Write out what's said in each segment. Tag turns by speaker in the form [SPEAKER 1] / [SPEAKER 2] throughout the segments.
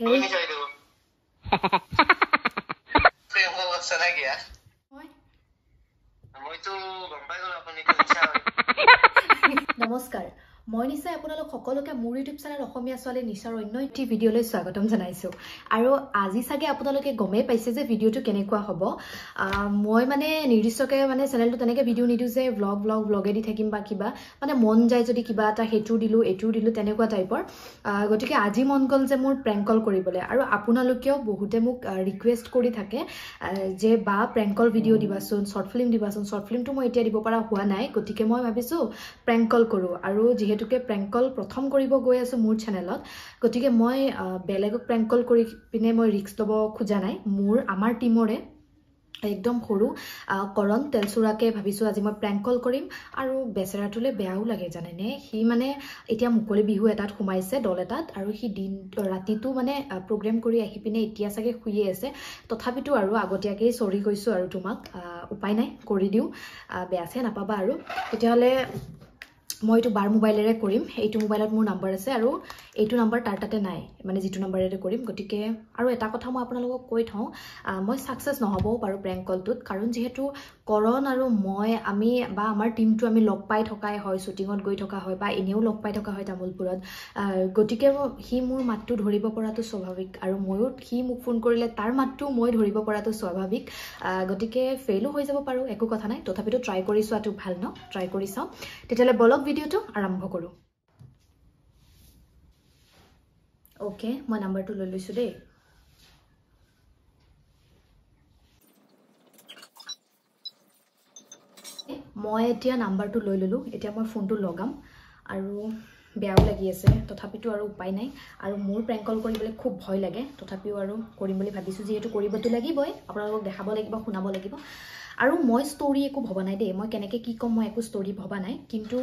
[SPEAKER 1] Hey. Namaskar. মই নিশ্চয় আপোনালোক সকলোকে মোৰ ইউটিউব চেনেল অসমীয়া ছোৱালী নিশাৰ অন্য এটি ভিডিঅ'লৈ স্বাগতম জনাইছোঁ আৰু আজি চাগে আপোনালোকে গমেই পাইছে যে ভিডিঅ'টো কেনেকুৱা হ'ব মই মানে নিৰ্দিষ্টকে মানে চেনেলটো তেনেকৈ ভিডিঅ' নিদিওঁ যে ব্লগে দি থাকিম বা কিবা মানে মন যায় যদি কিবা এটা হেতু দিলোঁ তেনেকুৱা টাইপৰ গতিকে আজি মন গ'ল যে মোৰ প্ৰেংক কল কৰিবলৈ আৰু আপোনালোকেও বহুতে মোক ৰিকুৱেষ্ট কৰি থাকে যে বা প্ৰেংক কল ভিডিঅ' দিবাচোন শ্বৰ্ট ফিল্মটো মই এতিয়া দিব পৰা হোৱা নাই গতিকে মই ভাবিছোঁ প্ৰেংক কল কৰোঁ আৰু যেহেতুকে প্ৰেংক কল প্ৰথম কৰিব গৈ আছোঁ মোৰ চেনেলত গতিকে মই বেলেগক প্ৰেংক কল কৰি পিনে মই ৰিস্ক ল'ব খোজা নাই আমাৰ টিমৰে একদম সৰু কৰণ তেলচুৰাকে ভাবিছোঁ আজি মই প্ৰেংক কল কৰিম আৰু বেচেৰাটোলৈ বেয়াও লাগে জানেনে সি মানে এতিয়া মুকলি বিহু এটাত সোমাইছে দল এটাত আৰু সি ৰাতিটো মানে প্ৰগ্ৰেম কৰি আহি পিনে এতিয়া চাগে শুয়ে আছে তথাপিতো আৰু আগতীয়াকৈ চৰি কৈছোঁ আৰু তোমাক উপায় নাই কৰি দিওঁ বেয়াছে নাপাবা আৰু তেতিয়াহ'লে মই এইটো বাৰ মোবাইলেৰে কৰিম এইটো মোবাইলত মোৰ নাম্বাৰ আছে আৰু এইটো নাম্বাৰ তাৰ তাতে নাই মানে যিটো নাম্বাৰেৰে কৰিম গতিকে আৰু এটা কথা মই আপোনালোকক কৈ থওঁ মই ছাকচেছ নহ'বও পাৰোঁ প্ৰেংক কলটোত কাৰণ যিহেতু কৰণ আৰু আমি বা আমাৰ টিমটো আমি লগ পাই থকাই হয় শ্বুটিঙত গৈ থকা হয় বা এনেও লগ পাই থকা হয় তামোলপুৰত গতিকে সি মোৰ মাতটো ধৰিব পৰাটো স্বাভাৱিক আৰু ময়ো সি মোক ফোন কৰিলে তাৰ মাতটো মই ধৰিব পৰাটো স্বাভাৱিক গতিকে ফেইলো হৈ যাব পাৰোঁ একো কথা নাই তথাপিতো ট্ৰাই কৰি চোৱাটো ভাল ন ট্ৰাই কৰি চাওঁ তেতিয়াহ'লে বলক ভিডিঅ'টো আৰম্ভ কৰোঁ ওকে মই নাম্বাৰটো লৈ লৈছোঁ দেই মই এতিয়া নাম্বাৰটো লৈ ল'লোঁ এতিয়া মই ফোনটো লগাম আৰু বেয়াও লাগি আছে তথাপিতো আৰু উপায় নাই আৰু মোৰ প্ৰেংক কল কৰিবলৈ খুব ভয় লাগে তথাপিও আৰু কৰিম বুলি ভাবিছোঁ যিহেতু কৰিবতো লাগিবই আপোনালোকক দেখাব লাগিব শুনাব লাগিব আৰু মই ষ্টৰি একো ভবা নাই দেই মই কেনেকৈ কি ক'ম মই একো ষ্টৰি ভবা নাই কিন্তু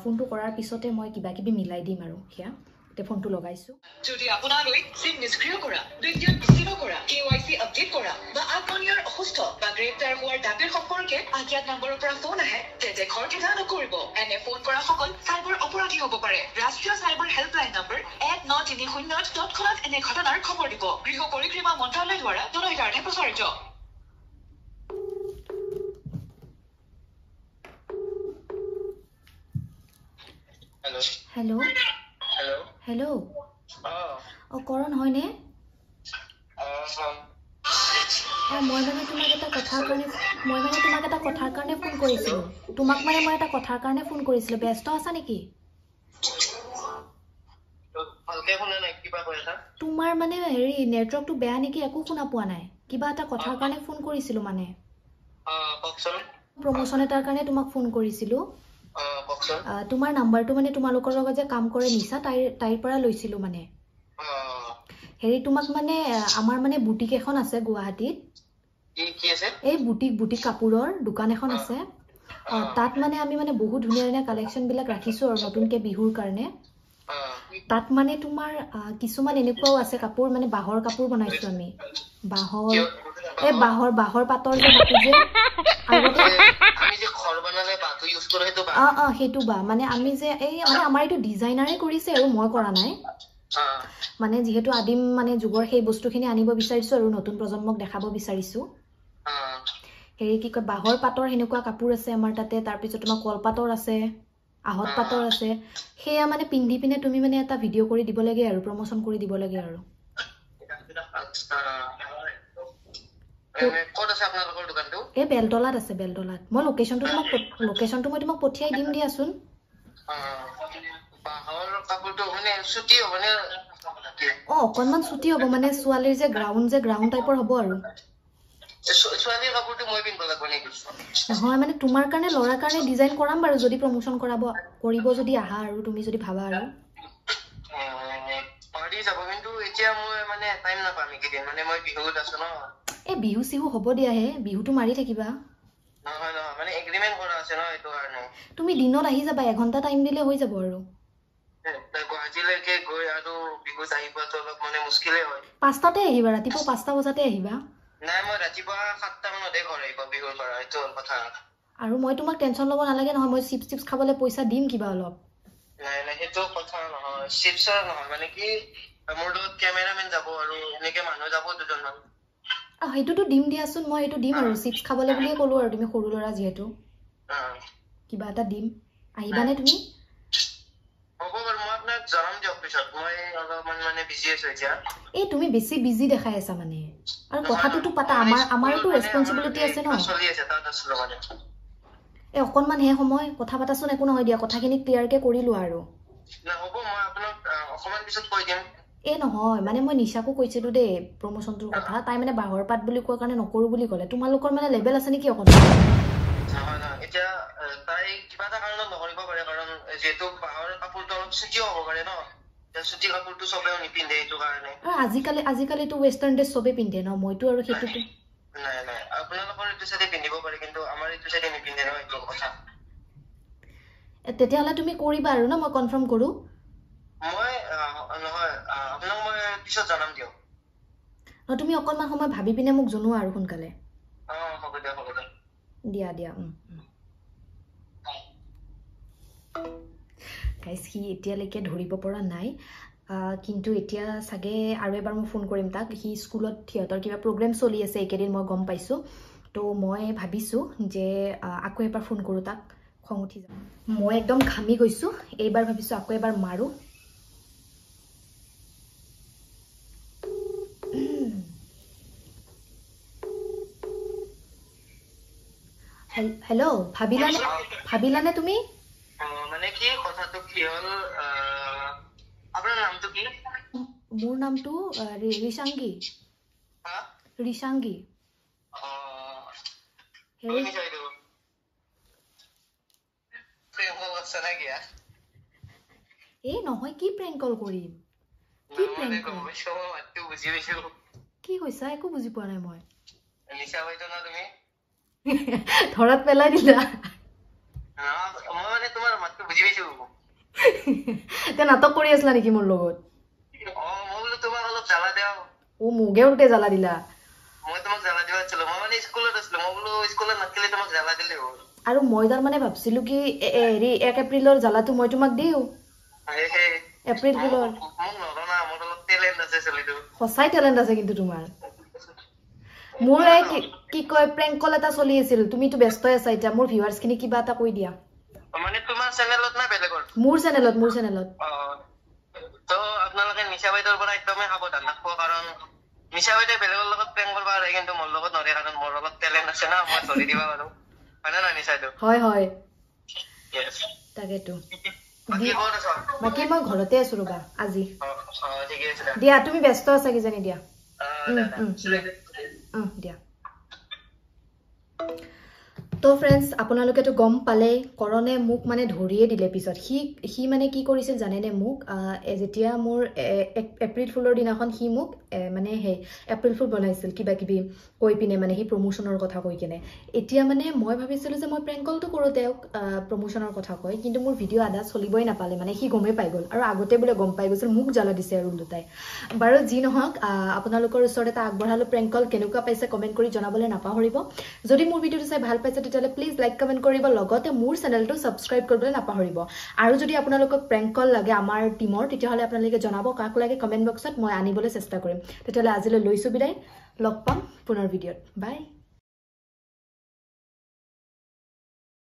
[SPEAKER 1] ফোনটো কৰাৰ পিছতে মই কিবা কিবি মিলাই দিম আৰু সেয়া এতিয়া ফোনটো লগাইছোঁ
[SPEAKER 2] যদি আপোনালৈ সিম নিষ্ক্ৰিয় কৰা বিদ্যুৎ বিচ্ছিন্ন কৰা KYC আপডেট কৰা বা আপোনালোকৰ অসুস্থ বা গ্ৰেপ্তাৰ হোৱাৰ দাবীৰ সম্পৰ্কে আজ্ঞাত নম্বৰৰ পৰা ফোন আহে তেন্তে খৰখেদা নকৰিব এনে ফোন কৰা সকল চাইবাৰ অপৰাধী হ'ব পাৰে ৰাষ্ট্ৰীয় চাইবাৰ হেল্পলাইন নম্বৰ 1930 তৎক্ষণাত এনে ঘটনাৰ খবৰ দিব গৃহ পৰিক্ৰমা মন্ত্ৰালয় দ্বাৰা জনহিতাৰ্থে প্ৰচাৰিত
[SPEAKER 1] হেল্ল' হেল্ল' কৰণ হয়নে মই মানে তোমাক এটা কথাৰ কাৰণে ফোন কৰিছিলোঁ ব্যস্ত আছা নেকি তোমাৰ মানে নেটৱৰ্কটো বেয়া নেকি একো শুনা পোৱা নাই কিবা এটা কথাৰ কাৰণে ফোন কৰিছিলোঁ মানে প্ৰমোশ্যন এটাৰ কাৰণে তোমাক ফোন কৰিছিলোঁ তোমাৰ নাম্বাৰটো মানে তোমালোকৰ লগত যে কাম কৰে নিশা তাইৰ পৰা লৈছিলোঁ মানে তোমাক মানে আমাৰ মানে বুটিক এখন আছে গুৱাহাটীত এই বুটিক কাপোৰৰ দোকান এখন আছে তাত মানে আমি মানে বহুত ধুনীয়া কালেকশ্যনবিলাক ৰাখিছোঁ আৰু নতুনকৈ বিহুৰ কাৰণে তাত মানে তোমাৰ কিছুমান এনেকুৱাও আছে কাপোৰ মানে বাঁহৰ কাপোৰ বনাইছোঁ আমি বাঁহৰ পাতৰ যে কাপোৰ যে সেইটো বা মানে আমি যে মানে আমাৰ এইটো ডিজাইনাৰে কৰিছে আৰু মই কৰা নাই মানে যিহেতু আদিম মানে যুগৰ সেই বস্তুখিনি আনিব বিচাৰিছোঁ আৰু নতুন প্ৰজন্মক দেখাব বিচাৰিছোঁ কি কয় বাঁহৰ পাতৰ সেনেকুৱা কাপোৰ আছে আমাৰ তাতে তাৰপিছত তোমাৰ কলপাতৰ আছে আহত পাতৰ আছে সেয়া মানে পিন্ধি পিনে তুমি মানে এটা ভিডিঅ' কৰি দিব লাগে আৰু প্ৰমোশ্যন কৰি দিব লাগে আৰু এই বেলতলাত আছে মই লোকেশ্যনটো মই তোমাক পঠিয়াই দিম দিয়াচোন অকণমান ছুটি হ'ব মানে ছোৱালীৰ যে গ্ৰাউণ্ড টাইপৰ হ'ব আৰু নহয় মানে তোমাৰ কাৰণে ল'ৰাৰ কাৰণে ডিজাইন কৰাম বাৰু যদি প্ৰমোশ্যন কৰিব যদি আহা আৰু তুমি যদি ভাবা আৰু এই বিহু চিহু হ'ব দিয়াহে বিহুটো মাৰি থাকিবা তুমি দিনত আহি যাবা এঘণ্টা টাইম দিলে হৈ যাব আৰু 5টাতে আহিবা ৰাতিপুৱা 5টা বজাতে আহিবা আৰু মই তোমাক টেনশ্যন ল'ব নালাগে নহয় মই চিপছ খাবলৈ পইচা দিম কিবা অলপ
[SPEAKER 3] মোৰ লগত কেমেৰামেন যাব আৰু এনেকে মানুহ যাব দুজনমান
[SPEAKER 1] সেইটোতো দিম দিয়াচোন মই এইটো দিম আৰু চিপছ খাবলৈ বুলিয়ে ক'লো আৰু তুমি সৰু ল'ৰা যিহেতু কিবা এটা দিম আহিবানে তুমি
[SPEAKER 3] হ'ব বাৰু মই আপোনাক জনাম দিয়ক পিছত মই অলপমান মানে বিজি আছো এতিয়া
[SPEAKER 1] এই তুমি বেছি বিজি দেখাই আছা মানে আৰু কথাটোতো পাতা আমাৰতো ৰেছপন্সিবিলিটি আছে ন
[SPEAKER 3] চলি আছে তাত আছিলো মানে
[SPEAKER 1] এই অকণমান হে সময় কথা পাতাচোন একো নহয় দিয়া কথাখিনি ক্লিয়াৰকে কৰিলো আৰু
[SPEAKER 3] না হ'ব মই আপোনাক অকণমান পিছত কৈ দিম
[SPEAKER 1] এই নহয় মানে মই নিশাকো কৈছিলো দেই প্ৰমোচনটোৰ কথা তাই মানে বাহৰ পাত বুলি কোৱাৰ কাৰণে নকৰো বুলি ক'লে তোমালোকৰ মানে লেভেল আছে নেকি অকণমান
[SPEAKER 3] নহয় নহয় এতিয়া তাই কিবা এটা কাৰণত নকৰিব পাৰে কাৰণ যিহেতু বাহৰ কাপোৰটো অলপ চুটিও হ'ব পাৰে ন চুটি কাপোৰটো চবেও নিপিন্ধে এইটো কাৰণে
[SPEAKER 1] আজিকালিতো ৱেষ্টাৰ্ণ ড্ৰেছ চবে পিন্ধে ন মইতো আৰু সেইটোতো
[SPEAKER 3] নাই নাই আপোনালোকৰ এইটো চাইডে পিন্ধিব পাৰে কিন্তু আমাৰ এইটো চাইডে নিপিন্ধে ন এইটো কথা
[SPEAKER 1] তেতিয়াহ'লে তুমি কৰিবা আৰু ন মই কনফাৰ্ম কৰো
[SPEAKER 3] মই নহয় আপোনাক মই পিছত জনাম দিয়ক
[SPEAKER 1] তুমি অকণমান সময় ভাবি পিনে মোক জনোৱা আৰু সোনকালে
[SPEAKER 3] হ'ব
[SPEAKER 1] দিয়া গাইজ সি এতিয়ালৈকে ধৰিব পৰা নাই কিন্তু এতিয়া চাগে আৰু এবাৰ মই ফোন কৰিম তাক সি স্কুলত সিহঁতৰ কিবা প্ৰগ্ৰেম চলি আছে এইকেইদিন মই গম পাইছোঁ তো মই ভাবিছোঁ যে আকৌ এবাৰ ফোন কৰোঁ তাক খং উঠি যাম মই একদম ঘামি গৈছোঁ এইবাৰ ভাবিছোঁ আকৌ এবাৰ মাৰোঁ হেল্ল' ভাবিলানে তুমি
[SPEAKER 3] মানে কি কথাটো কি হ'ল আপোনাৰ নামটো কি
[SPEAKER 1] মোৰ নামটো ৰিশাংগী এই নহয় কি প্ৰেংক কল কৰিম কি কৈছা একো বুজি পোৱা নাই মই ধৰাত পেলাই দিলা নাটক কৰি আছিলা নেকি মোৰ লগত মোকে উল্টে জ্বালা দিলা আৰু মই তাৰমানে ভাবছিলো কি হেৰি 1 এপ্ৰিলৰ জ্বালাটো মই তোমাক দিওঁ এপ্ৰিল ফুলৰ সঁচাই টেলেণ্ট আছে কিন্তু তোমাৰ মোৰ কি কয় প্ৰেংক কল এটা চলি আছিল তুমিতো ব্যস্ত আছা এতিয়া মোৰ ভিউৱাৰ্ছ খিনি কিবা এটা কৈ দিয়া
[SPEAKER 3] মানে তোমাৰ চেনেলত না বেলেগৰ
[SPEAKER 1] মোৰ চেনেলত
[SPEAKER 3] তো আপোনালোকে নিশা বাইদেউৰ পৰা একদমেই সাৱধান থাকিব কাৰণ নিশা বাইদেউ বেলেগৰ লগত প্ৰেম কৰিব পাৰে কিন্তু মোৰ লগত নৰে কাৰণ মোৰ লগত টেলেণ্ট আছে না মই ধৰি দিবা পাৰো হয়নে নহয় নিশাইদেউ হয় তাকেতো বাকী মই ঘৰতে আছো ৰবা আজি দিয়া তুমি ব্যস্ত আছা কিজানি দিয়া দিয়া তো ফ্ৰেণ্ডছ আপোনালোকেতো গম পালে কৰণে মোক মানে ধৰিয়ে দিলে পিছত সি মানে কি কৰিছিল জানেনে মোক যেতিয়া মোৰ এপ্ৰিল ফুলৰ দিনাখন সি মোক মানে সেই এপ্ৰিল ফুল বনাইছিল কিবা কিবি কৈ পিনে মানে সি প্ৰমোশ্যনৰ কথা কৈ কিনে এতিয়া মানে মই ভাবিছিলোঁ যে মই প্ৰেংক কলটো কৰোঁ তেওঁক প্ৰমোশ্যনৰ কথা কয় কিন্তু মোৰ ভিডিঅ' আধা চলিবই নাপালে মানে সি গমেই পাই গ'ল আৰু আগতে বোলে গম পাই গৈছিল মোক জ্বালা দিছে আৰু দুটাই বাৰু যি নহওক আপোনালোকৰ ওচৰত এটা আগবঢ়ালোঁ প্ৰেংক কল কেনেকুৱা পাইছে কমেণ্ট কৰি জনাবলৈ নাপাহৰিব যদি মোৰ ভিডিঅ'টো চাই ভাল পাইছে তেতিয়াহ'লে প্লিজ লাইক কমেণ্ট কৰিব লগতে মোৰ চেনেলটো ছাবস্ক্ৰাইব কৰিবলৈ নাপাহৰিব আৰু যদি আপোনালোকক প্ৰেংক কল লাগে আমাৰ টিমৰ তেতিয়াহ'লে আপোনালোকে জনাব কাক লাগে কমেণ্ট বক্সত মই আনিবলৈ চেষ্টা কৰিম তেতিয়াহ'লে আজিলৈ লৈছোঁ বিদায় লগ পাম পুনৰ ভিডিঅ'ত বাই